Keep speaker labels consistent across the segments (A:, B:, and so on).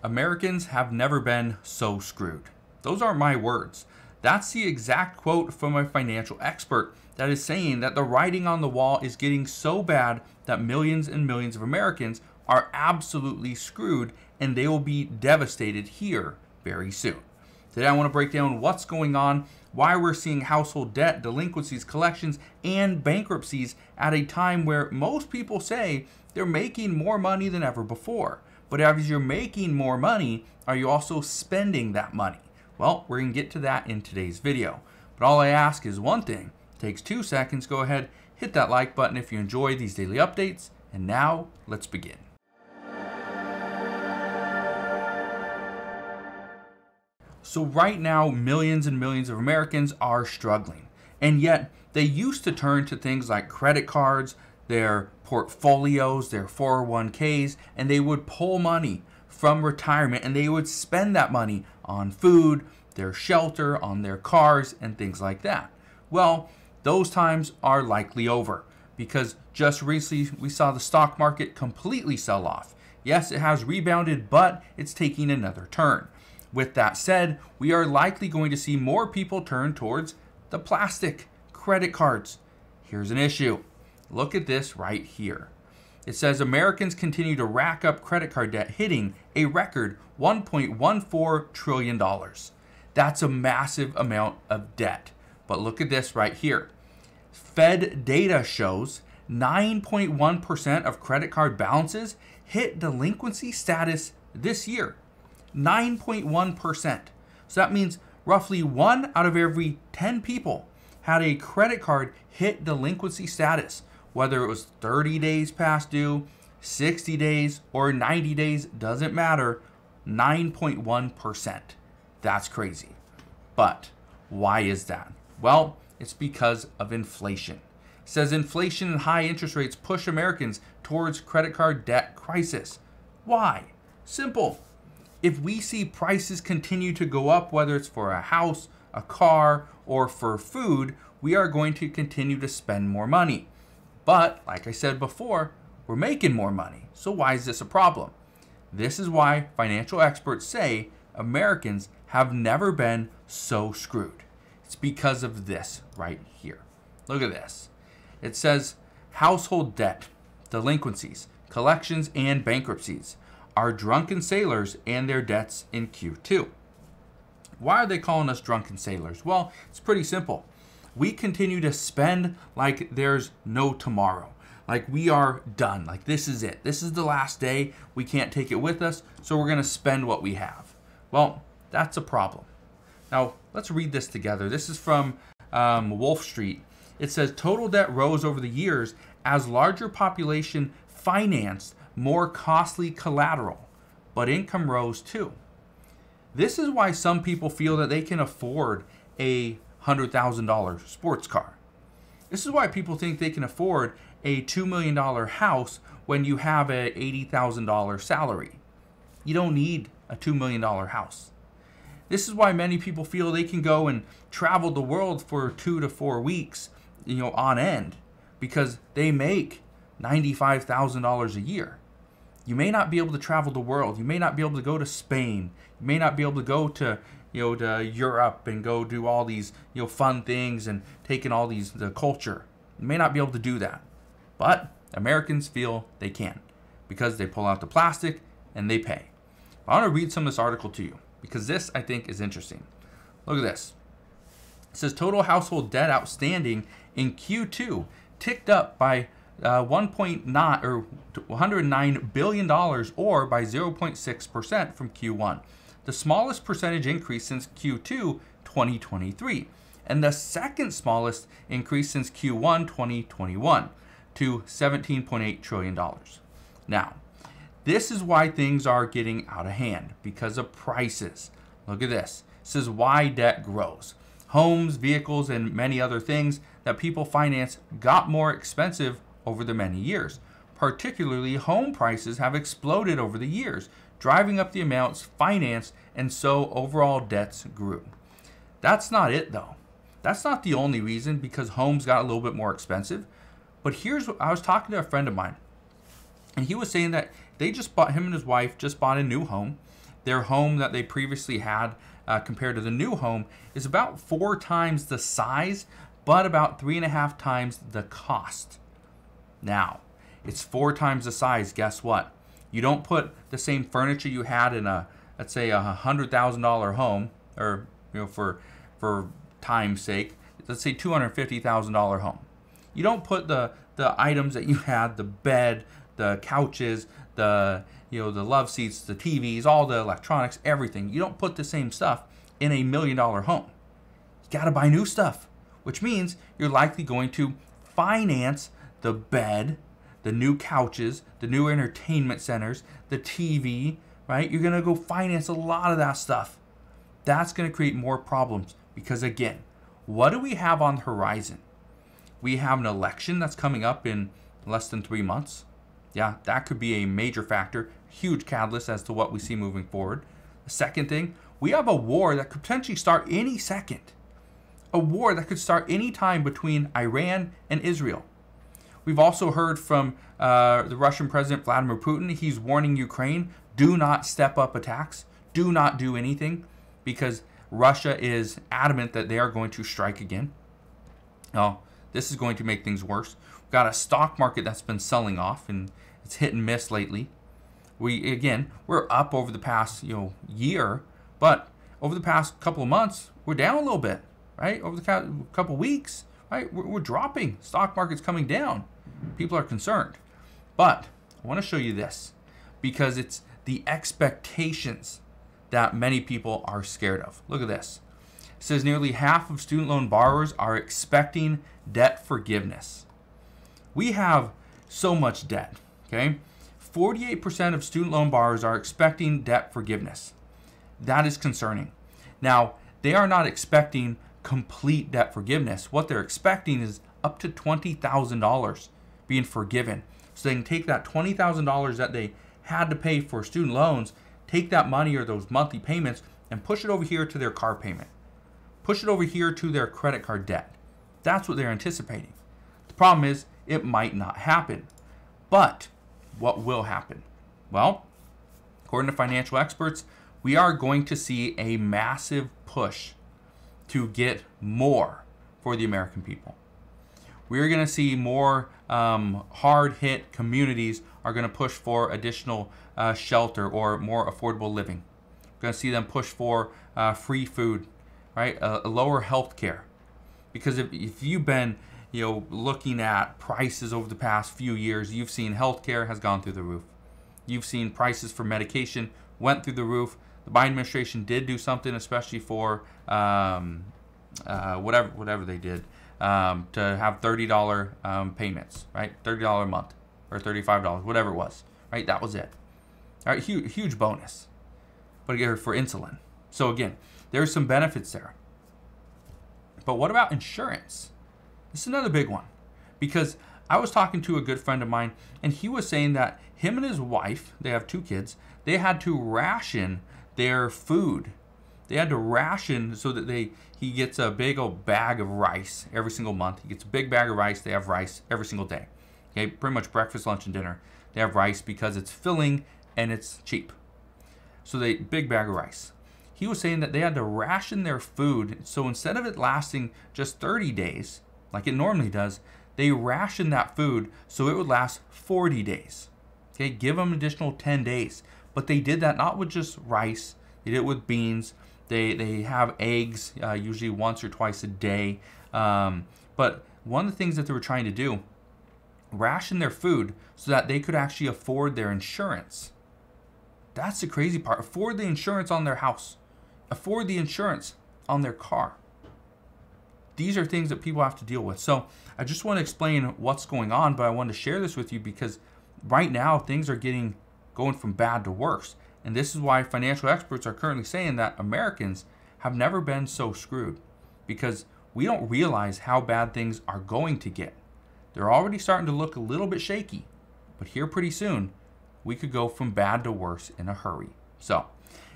A: Americans have never been so screwed. Those aren't my words. That's the exact quote from a financial expert that is saying that the writing on the wall is getting so bad that millions and millions of Americans are absolutely screwed and they will be devastated here very soon. Today I want to break down what's going on, why we're seeing household debt, delinquencies, collections, and bankruptcies at a time where most people say they're making more money than ever before. But as you're making more money, are you also spending that money? Well, we're going to get to that in today's video. But all I ask is one thing. It takes 2 seconds. Go ahead, hit that like button if you enjoy these daily updates. And now, let's begin. So right now, millions and millions of Americans are struggling. And yet, they used to turn to things like credit cards, their portfolios, their 401ks, and they would pull money from retirement and they would spend that money on food, their shelter, on their cars, and things like that. Well, those times are likely over because just recently we saw the stock market completely sell off. Yes, it has rebounded, but it's taking another turn. With that said, we are likely going to see more people turn towards the plastic credit cards. Here's an issue. Look at this right here. It says Americans continue to rack up credit card debt, hitting a record $1.14 trillion. That's a massive amount of debt. But look at this right here. Fed data shows 9.1% of credit card balances hit delinquency status this year. 9.1%. So that means roughly 1 out of every 10 people had a credit card hit delinquency status. Whether it was 30 days past due, 60 days, or 90 days, doesn't matter. 9.1%. That's crazy. But why is that? Well, it's because of inflation. It says inflation and high interest rates push Americans towards credit card debt crisis. Why? Simple. If we see prices continue to go up, whether it's for a house, a car, or for food, we are going to continue to spend more money. But, like I said before, we're making more money. So why is this a problem? This is why financial experts say Americans have never been so screwed. It's because of this right here. Look at this. It says household debt, delinquencies, collections, and bankruptcies are drunken sailors and their debts in Q2. Why are they calling us drunken sailors? Well, it's pretty simple. We continue to spend like there's no tomorrow. Like we are done. Like this is it. This is the last day. We can't take it with us, so we're going to spend what we have. Well, that's a problem. Now, let's read this together. This is from Wolf Street. It says total debt rose over the years as larger population financed more costly collateral, but income rose too. This is why some people feel that they can afford a $100,000 sports car. This is why people think they can afford a $2 million house when you have an $80,000 salary. You don't need a $2 million house. This is why many people feel they can go and travel the world for 2 to 4 weeks, on end, because they make $95,000 a year. You may not be able to travel the world. You may not be able to go to Spain. You may not be able to go to to Europe and go do all these, fun things and take in all the culture. You may not be able to do that. But Americans feel they can because they pull out the plastic and they pay. I want to read some of this article to you because this, I think, is interesting. Look at this. It says total household debt outstanding in Q2 ticked up by $109 billion or by 0.6% from Q1. The smallest percentage increase since Q2 2023, and the second smallest increase since Q1 2021 to $17.8 trillion. Now, this is why things are getting out of hand, because of prices. Look at this. It says why debt grows. Homes, vehicles, and many other things that people finance got more expensive over the many years. Particularly, home prices have exploded over the years, driving up the amounts financed, and so overall debts grew. That's not it though. That's not the only reason, because homes got a little bit more expensive. But here's what I was talking to a friend of mine, and he was saying that him and his wife just bought a new home, Their home that they previously had compared to the new home is about 4 times the size, but about 3.5 times the cost. Now, it's 4 times the size. Guess what? You don't put the same furniture you had in a, let's say, $100,000 home, or for time's sake, let's say $250,000 home. You don't put the items that you had, the bed, the couches, the love seats, the TVs, all the electronics, everything. You don't put the same stuff in a $1 million home. You got to buy new stuff, which means you're likely going to finance the bed, the new couches, the new entertainment centers, the TV, right? You're going to go finance a lot of that stuff. That's going to create more problems because, again, what do we have on the horizon? We have an election that's coming up in less than 3 months. Yeah, that could be a major factor, huge catalyst as to what we see moving forward. The second thing, we have a war that could potentially start any second. A war that could start any time between Iran and Israel. We've also heard from the Russian President Vladimir Putin. He's warning Ukraine, do not step up attacks. Do not do anything because Russia is adamant that they are going to strike again. Now, this is going to make things worse. We've got a stock market that's been selling off and it's hit and miss lately. We're up over the past year, but over the past couple of months, we're down a little bit, right? Over the couple of weeks, right? We're dropping. Stock market's coming down. People are concerned. But I want to show you this because it's the expectations that many people are scared of. Look at this. It says nearly half of student loan borrowers are expecting debt forgiveness. We have so much debt, okay? 48% of student loan borrowers are expecting debt forgiveness. That is concerning. Now, they are not expecting complete debt forgiveness. What they're expecting is up to $20,000 being forgiven. So they can take that $20,000 that they had to pay for student loans, take that money or those monthly payments and push it over here to their car payment. Push it over here to their credit card debt. That's what they're anticipating. The problem is it might not happen. But what will happen? Well, according to financial experts, we are going to see a massive push to get more for the American people. We're going to see more hard-hit communities are going to push for additional shelter or more affordable living. We're going to see them push for free food, right? Lower health care. Because if you've been looking at prices over the past few years, you've seen healthcare has gone through the roof. You've seen prices for medication went through the roof. The Biden administration did do something, especially for whatever they did, to have $30 payments, right? $30 a month or $35, whatever it was, right? That was it. All right, huge bonus, but again, for insulin. So again, there's some benefits there. But what about insurance? This is another big one, because I was talking to a good friend of mine, and he was saying that him and his wife, they have 2 kids, they had to ration their food. They had to ration so that he gets a big old bag of rice every single month. He gets a big bag of rice. They have rice every single day. Okay, pretty much breakfast, lunch, and dinner. They have rice because it's filling and it's cheap. So big bag of rice. He was saying that they had to ration their food. So instead of it lasting just 30 days, like it normally does, they rationed that food so it would last 40 days. Okay, give them an additional 10 days. But they did that not with just rice. They did it with beans. They have eggs usually once or twice a day. But one of the things that they were trying to do, ration their food so that they could actually afford their insurance. That's the crazy part. Afford the insurance on their house. Afford the insurance on their car. These are things that people have to deal with. So I just want to explain what's going on, but I wanted to share this with you because right now things are going from bad to worse. And this is why financial experts are currently saying that Americans have never been so screwed, because we don't realize how bad things are going to get. They're already starting to look a little bit shaky, but here pretty soon we could go from bad to worse in a hurry. So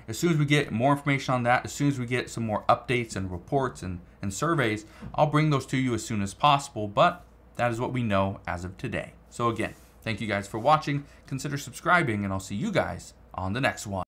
A: as soon as we get more information on that, as soon as we get some more updates and reports and surveys, I'll bring those to you as soon as possible, but that is what we know as of today. So again, thank you guys for watching. Consider subscribing, and I'll see you guys on the next one.